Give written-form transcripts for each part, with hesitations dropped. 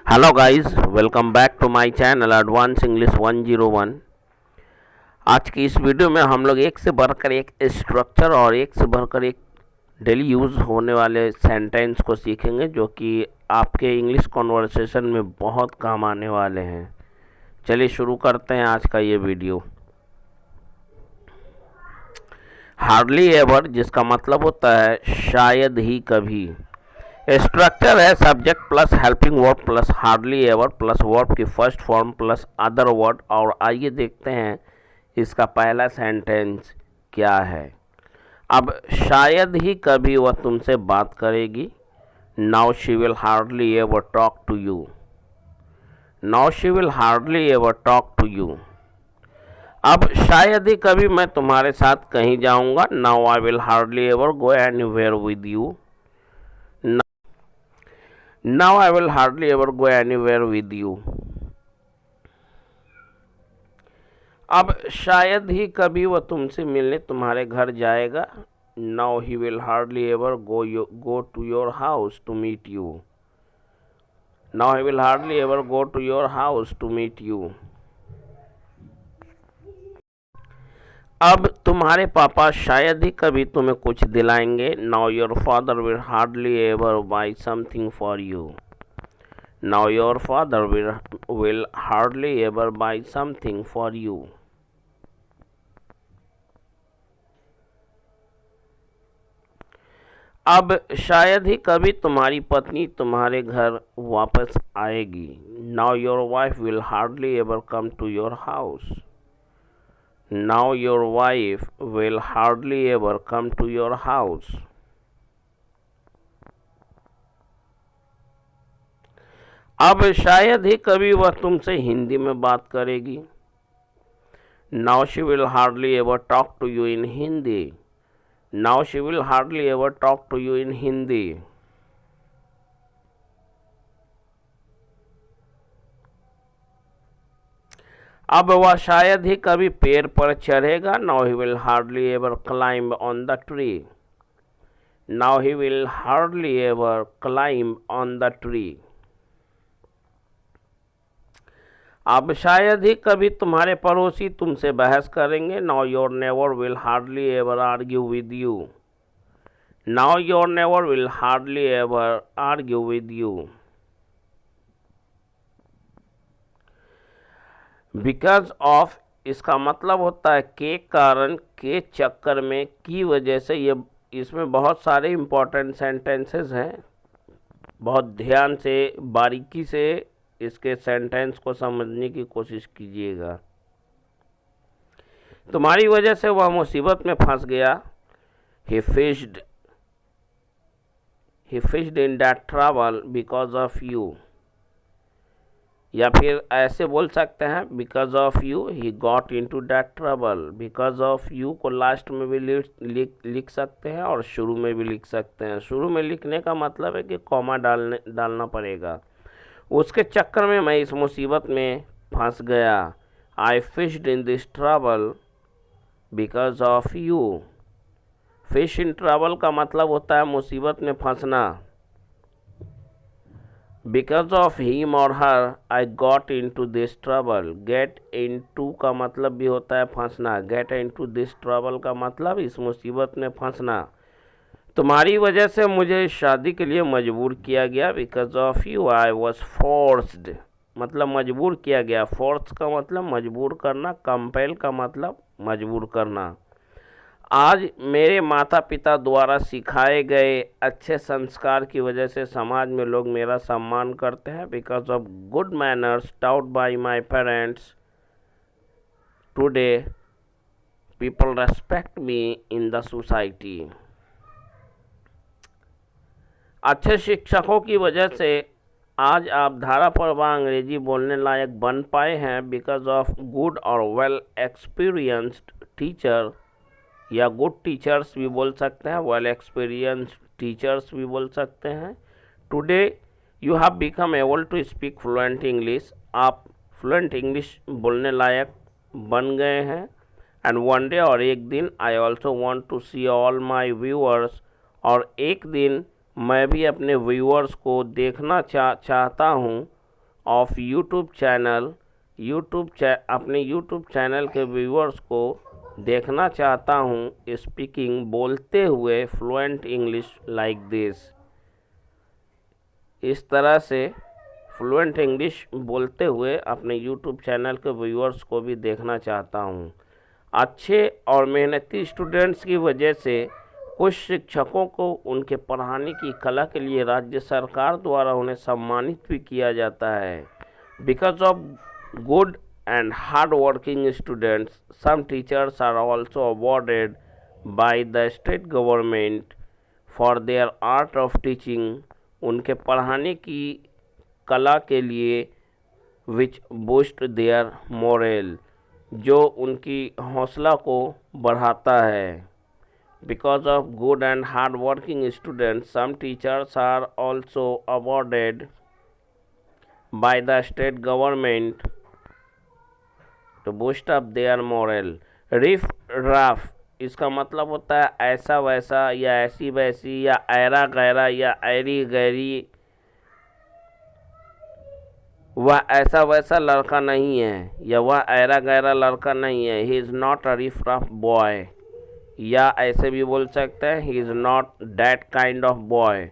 Hello guys, welcome back to my channel advance English 101। आज की इस वीडियो में हम लोग एक से बढ़कर एक स्ट्रक्चर और एक से बढ़कर एक डेली यूज़ होने वाले सेंटेंस को सीखेंगे जो कि आपके इंग्लिश कॉन्वर्सेशन में बहुत काम आने वाले हैं। चलिए शुरू करते हैं आज का ये वीडियो। हार्डली एवर, जिसका मतलब होता है शायद ही कभी। स्ट्रक्चर है subject plus helping verb plus hardly ever plus verb की first form plus other word. और आइए देखते हैं इसका पहला सेंटेंस क्या है। अब शायद ही कभी वह तुमसे बात करेगी। Now she will hardly ever talk to you. Now she will hardly ever talk to you. अब शायद ही कभी मैं तुम्हारे साथ कहीं जाऊंगा। Now I will hardly ever go anywhere with you. Now I will hardly ever go anywhere with you. अब शायद ही कभी वह तुमसे मिलने तुम्हारे घर जाएगा। Now he will hardly ever go to your house to meet you. Now he will hardly ever go to your house to meet you. अब तुम्हारे पापा शायद ही कभी तुम्हें कुछ दिलाएंगे। Now your father will hardly ever buy something for you. Now your father will hardly ever buy something for you. अब शायद ही कभी तुम्हारी पत्नी तुम्हारे घर वापस आएगी। Now your wife will hardly ever come to your house. Now your wife will hardly ever come to your house. अब शायद ही कभी वह तुमसे हिंदी में बात करेगी। Now she will hardly ever talk to you in Hindi. Now she will hardly ever talk to you in Hindi. अब वह शायद ही कभी पेड़ पर चढ़ेगा। Now he will hardly ever climb on the tree. Now he will hardly ever climb on the tree. अब शायद ही कभी तुम्हारे पड़ोसी तुमसे बहस करेंगे। Now your neighbor will hardly ever argue with you. Now your neighbor will hardly ever argue with you. Because of, इसका मतलब होता है के कारण, के चक्कर में, की वजह से। ये इसमें बहुत सारे इम्पोर्टेंट सेंटेंसेस हैं। बहुत ध्यान से, बारीकी से इसके सेंटेंस को समझने की कोशिश कीजिएगा। तुम्हारी वजह से वह मुसीबत में फंस गया। He fished in that trouble because of you. या फिर ऐसे बोल सकते हैं because of you he got into that trouble. Because of you को लास्ट में भी लिख सकते हैं और शुरू में भी लिख सकते हैं। शुरू में लिखने का मतलब है कि कॉमा डालना पड़ेगा। उसके चक्कर में मैं इस मुसीबत में फंस गया। I fished in this trouble because of you. Fish in trouble का मतलब होता है मुसीबत में फंसना। Because of him or her, I got into this trouble. Get into का मतलब भी होता है फंसना। Get into this trouble का मतलब इस मुसीबत में फंसना। तुम्हारी वजह से मुझे शादी के लिए मजबूर किया गया। Because of you I was forced, मतलब मजबूर किया गया। Force का मतलब मजबूर करना, compel का मतलब मजबूर करना। आज मेरे माता पिता द्वारा सिखाए गए अच्छे संस्कार की वजह से समाज में लोग मेरा सम्मान करते हैं। Because of good manners taught by my parents today people respect me in the society. अच्छे शिक्षकों की वजह से आज आप धारा प्रवाह अंग्रेजी बोलने लायक बन पाए हैं। बिकॉज ऑफ गुड और वेल एक्सपीरियंस्ड टीचर, या गुड टीचर्स भी बोल सकते हैं, वेल एक्सपीरियंस टीचर्स भी बोल सकते हैं। Today you have become able to speak fluent English. आप फ्लुएंट इंग्लिश बोलने लायक बन गए हैं। एंड वन डे, और एक दिन, I also want to see all my viewers, और एक दिन मैं भी अपने व्यूअर्स को देखना चाहता हूँ। ऑफ यूट्यूब चैनल, अपने यूट्यूब चैनल के व्यूअर्स को देखना चाहता हूँ स्पीकिंग बोलते हुए फ्लुएंट इंग्लिश लाइक दिस। इस तरह से फ्लुएंट इंग्लिश बोलते हुए अपने यूट्यूब चैनल के व्यूअर्स को भी देखना चाहता हूँ। अच्छे और मेहनती स्टूडेंट्स की वजह से कुछ शिक्षकों को उनके पढ़ाने की कला के लिए राज्य सरकार द्वारा उन्हें सम्मानित भी किया जाता है। Because of good and hard-working students, some teachers are also awarded by the state government for their art of teaching, उनके पढ़ाने की कला के लिए which boost their morale, जो उनकी हौसला को बढ़ाता है। Because of good and hard-working students, some teachers are also awarded by the state government to boost up their morale. Riff raff इसका मतलब होता है ऐसा वैसा या ऐसी वैसी या ऐरा गैरा या ऐरी गैरी। वह ऐसा वैसा लड़का नहीं है या वह ऐरा गैरा लड़का नहीं है। He is not a riff raff boy, या ऐसे भी बोल सकते हैं he is not that kind of boy.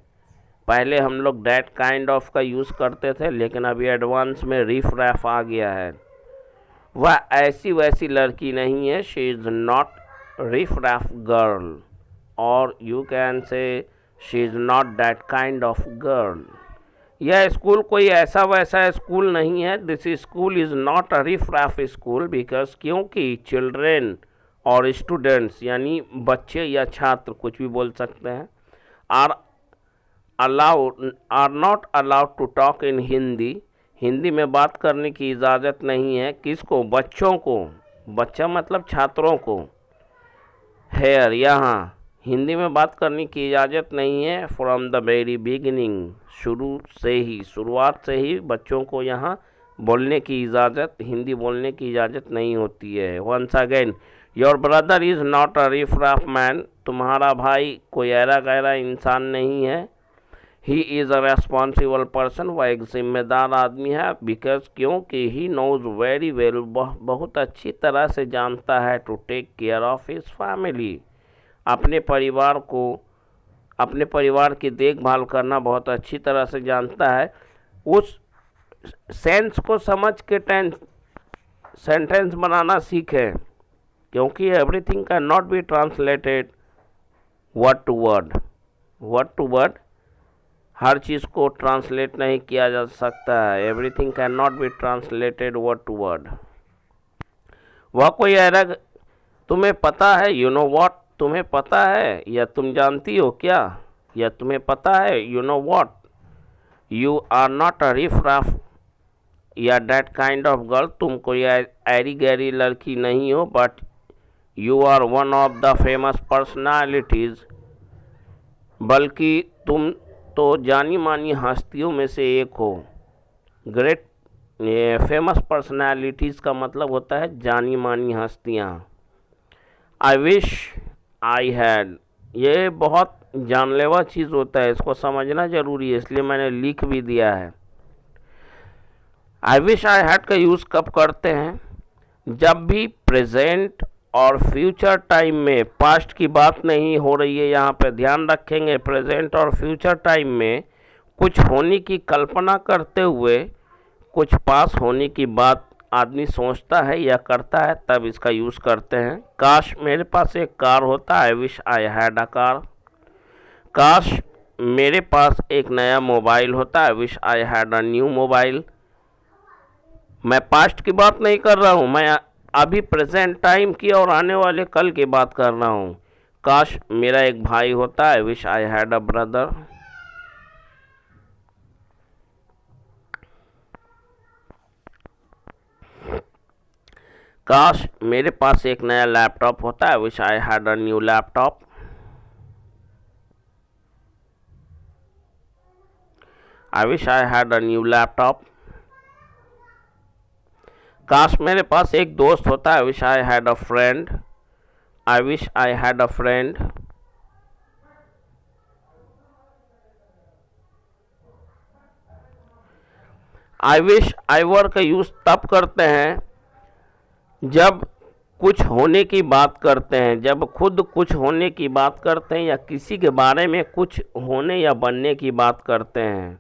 पहले हम लोग डैट काइंड ऑफ का यूज़ करते थे, लेकिन अभी एडवांस में रिफ रैफ आ गया है। वह ऐसी वैसी लड़की नहीं है। She is not riff raff girl, और you can say she is not that kind of girl. यह स्कूल कोई ऐसा वैसा स्कूल नहीं है। This school is not a riff raff school because क्योंकि चिल्ड्रेन और स्टूडेंट्स यानी बच्चे या छात्र कुछ भी बोल सकते हैं are not allowed to talk in Hindi. Hindi में बात करने की इजाज़त नहीं है। किसको? बच्चों को। बच्चा मतलब छात्रों को। हेयर यहाँ हिंदी में बात करने की इजाज़त नहीं है। फ्रॉम द वेरी बिगिनिंग, शुरुआत से ही बच्चों को यहाँ बोलने की इजाज़त, हिंदी बोलने की इजाज़त नहीं होती है। Once again, your brother is not a riff raff man. तुम्हारा भाई कोई ऐरा गैरा इंसान नहीं है। He is a responsible person, वह एक जिम्मेदार आदमी है। बिकॉज क्योंकि ही नोज़ वेरी वेल, बहुत अच्छी तरह से जानता है to take care of his family, अपने परिवार की देखभाल करना बहुत अच्छी तरह से जानता है। उस सेंस को समझ के सेंटेंस बनाना सीखें, क्योंकि everything can not be translated word to word. हर चीज़ को ट्रांसलेट नहीं किया जा सकता है। Everything can not be translated word to word. वह कोई ऐरा, तुम्हें पता है, यू नो वॉट, तुम्हें पता है या तुम जानती हो क्या, या तुम्हें पता है, you know what, you are not a riff raff या डैट काइंड ऑफ गर्ल, तुम कोई ऐरी गैरी लड़की नहीं हो, but you are one of the famous personalities, बल्कि तुम तो जानी मानी हस्तियों में से एक हो। ग्रेट फेमस पर्सनालिटीज़ का मतलब होता है जानी मानी हस्तियाँ। आई विश आई हैड, ये बहुत जानलेवा चीज़ होता है, इसको समझना ज़रूरी है, इसलिए मैंने लिख भी दिया है। आई विश आई हैड का यूज़ कब करते हैं? जब भी प्रेजेंट और फ्यूचर टाइम में, पास्ट की बात नहीं हो रही है यहाँ पे, ध्यान रखेंगे। प्रेजेंट और फ्यूचर टाइम में कुछ होने की कल्पना करते हुए कुछ पास होने की बात आदमी सोचता है या करता है, तब इसका यूज़ करते हैं। काश मेरे पास एक कार होता, I wish I had a car. काश मेरे पास एक नया मोबाइल होता, I wish I had a new mobile. मैं पास्ट की बात नहीं कर रहा हूँ, मैं अभी प्रेजेंट टाइम की और आने वाले कल की बात कर रहा हूँ। काश मेरा एक भाई होता, I wish I had a brother. काश मेरे पास एक नया लैपटॉप होता, I wish I had a new laptop. I wish I had a new laptop. काश मेरे पास एक दोस्त होता, I wish I had a friend. I wish I had a friend. I wish I were का use तब करते हैं जब कुछ होने की बात करते हैं, जब खुद कुछ होने की बात करते हैं या किसी के बारे में कुछ होने या बनने की बात करते हैं।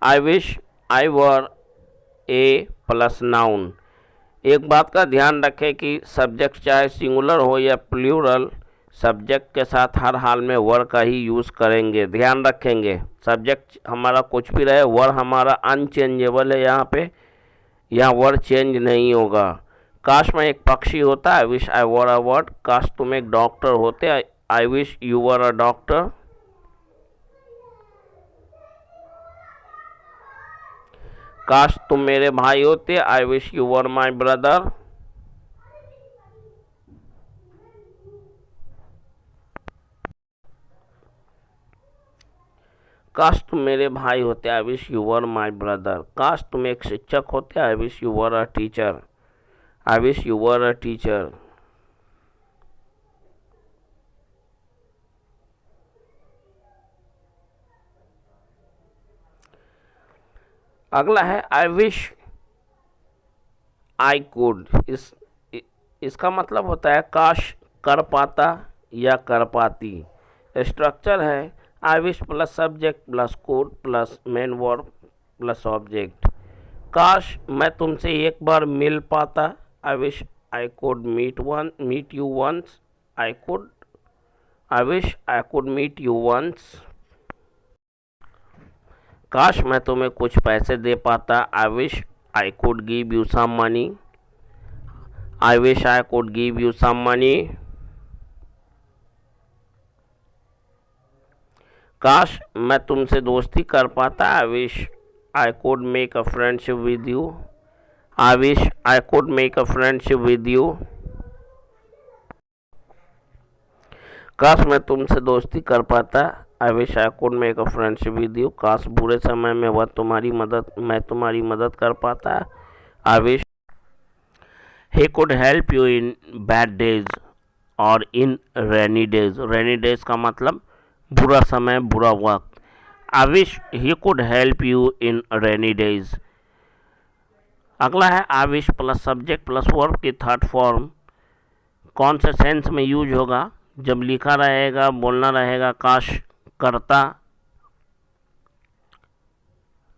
आई wish I were A plus noun. एक बात का ध्यान रखें कि सब्जेक्ट चाहे सिंगुलर हो या प्लूरल, सब्जेक्ट के साथ हर हाल में वर का ही यूज़ करेंगे। ध्यान रखेंगे सब्जेक्ट हमारा कुछ भी रहे, वर हमारा अनचेंजेबल है। यहाँ वर चेंज नहीं होगा। काश मैं एक पक्षी होता, I wish I were a bird. काश तुम एक डॉक्टर होते, आई wish you were a doctor. काश तुम मेरे भाई होते, आई wish you were my brother. काश तुम मेरे भाई होते, आई wish you were my brother. काश तुम एक शिक्षक होते, आई wish you were a teacher. I wish you were a teacher. अगला है आई विश आई कुड। इसका मतलब होता है काश कर पाता या कर पाती। स्ट्रक्चर है I wish plus subject plus could plus main verb plus object. काश मैं तुमसे एक बार मिल पाता, I wish I could meet you once. I wish I could meet you once. काश मैं तुम्हें कुछ पैसे दे पाता, I wish I could give you some money. I wish I could give you some money. काश मैं तुमसे दोस्ती कर पाता, I wish I could make a friendship with you. I wish I could make a friendship with you. काश मैं तुमसे दोस्ती कर पाता, I wish I could make a friendship with you. काश बुरे समय में मैं तुम्हारी मदद कर पाता, I wish he could help you in bad days और इन रेनी डेज। रेनी डेज का मतलब बुरा समय, बुरा वक्त। I wish he could help you in rainy days. अगला है I wish plus subject plus verb की थर्ड फॉर्म। कौन से सेंस में यूज होगा? जब लिखा रहेगा, बोलना रहेगा काश करता,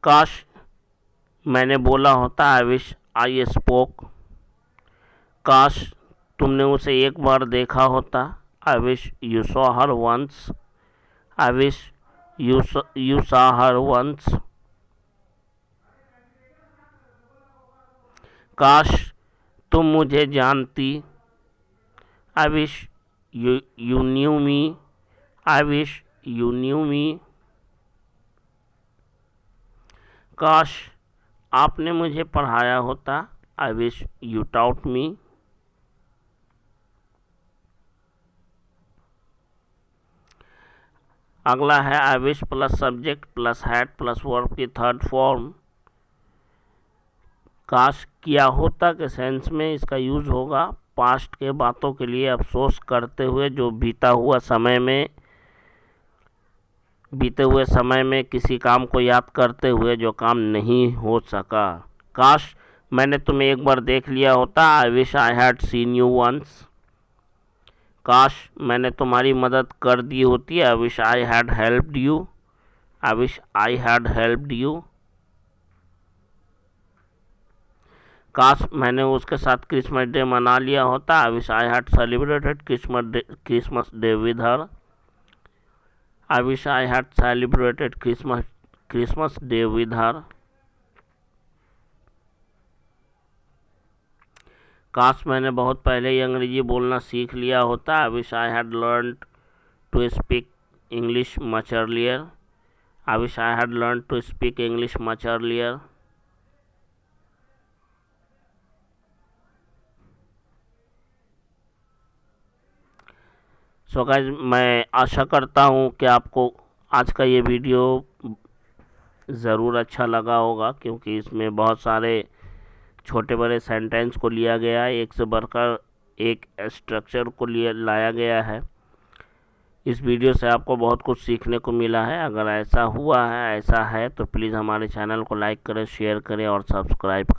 काश मैंने बोला होता, आई विश आई स्पोक। काश तुमने उसे एक बार देखा होता, I wish you saw her once. I wish you saw her once. काश तुम मुझे जानती, I wish you knew me. I wish you knew me. काश आपने मुझे पढ़ाया होता, I wish you taught me. अगला है I wish plus subject plus had plus verb की थर्ड फॉर्म। काश किया होता के सेंस में इसका यूज होगा पास्ट के बातों के लिए अफसोस करते हुए, जो बीते हुए समय में किसी काम को याद करते हुए जो काम नहीं हो सका। काश मैंने तुम्हें एक बार देख लिया होता, I wish I had seen you once. काश मैंने तुम्हारी मदद कर दी होती, I wish I had helped you. I wish I had helped you. काश मैंने उसके साथ क्रिसमस डे मना लिया होता, I wish I had celebrated Christmas day with her. I wish I had celebrated Christmas day with her. काश मैंने बहुत पहले ही अंग्रेजी बोलना सीख लिया होता, I wish I had learned to speak English much earlier. I wish I had learn to speak English much earlier. So guys, मैं आशा करता हूँ कि आपको आज का ये वीडियो ज़रूर अच्छा लगा होगा, क्योंकि इसमें बहुत सारे छोटे बड़े सेंटेंस को लिया गया है, एक से बढ़कर एक स्ट्रक्चर को लाया गया है। इस वीडियो से आपको बहुत कुछ सीखने को मिला है। अगर ऐसा हुआ है, ऐसा है तो प्लीज़ हमारे चैनल को लाइक करें, शेयर करें और सब्सक्राइब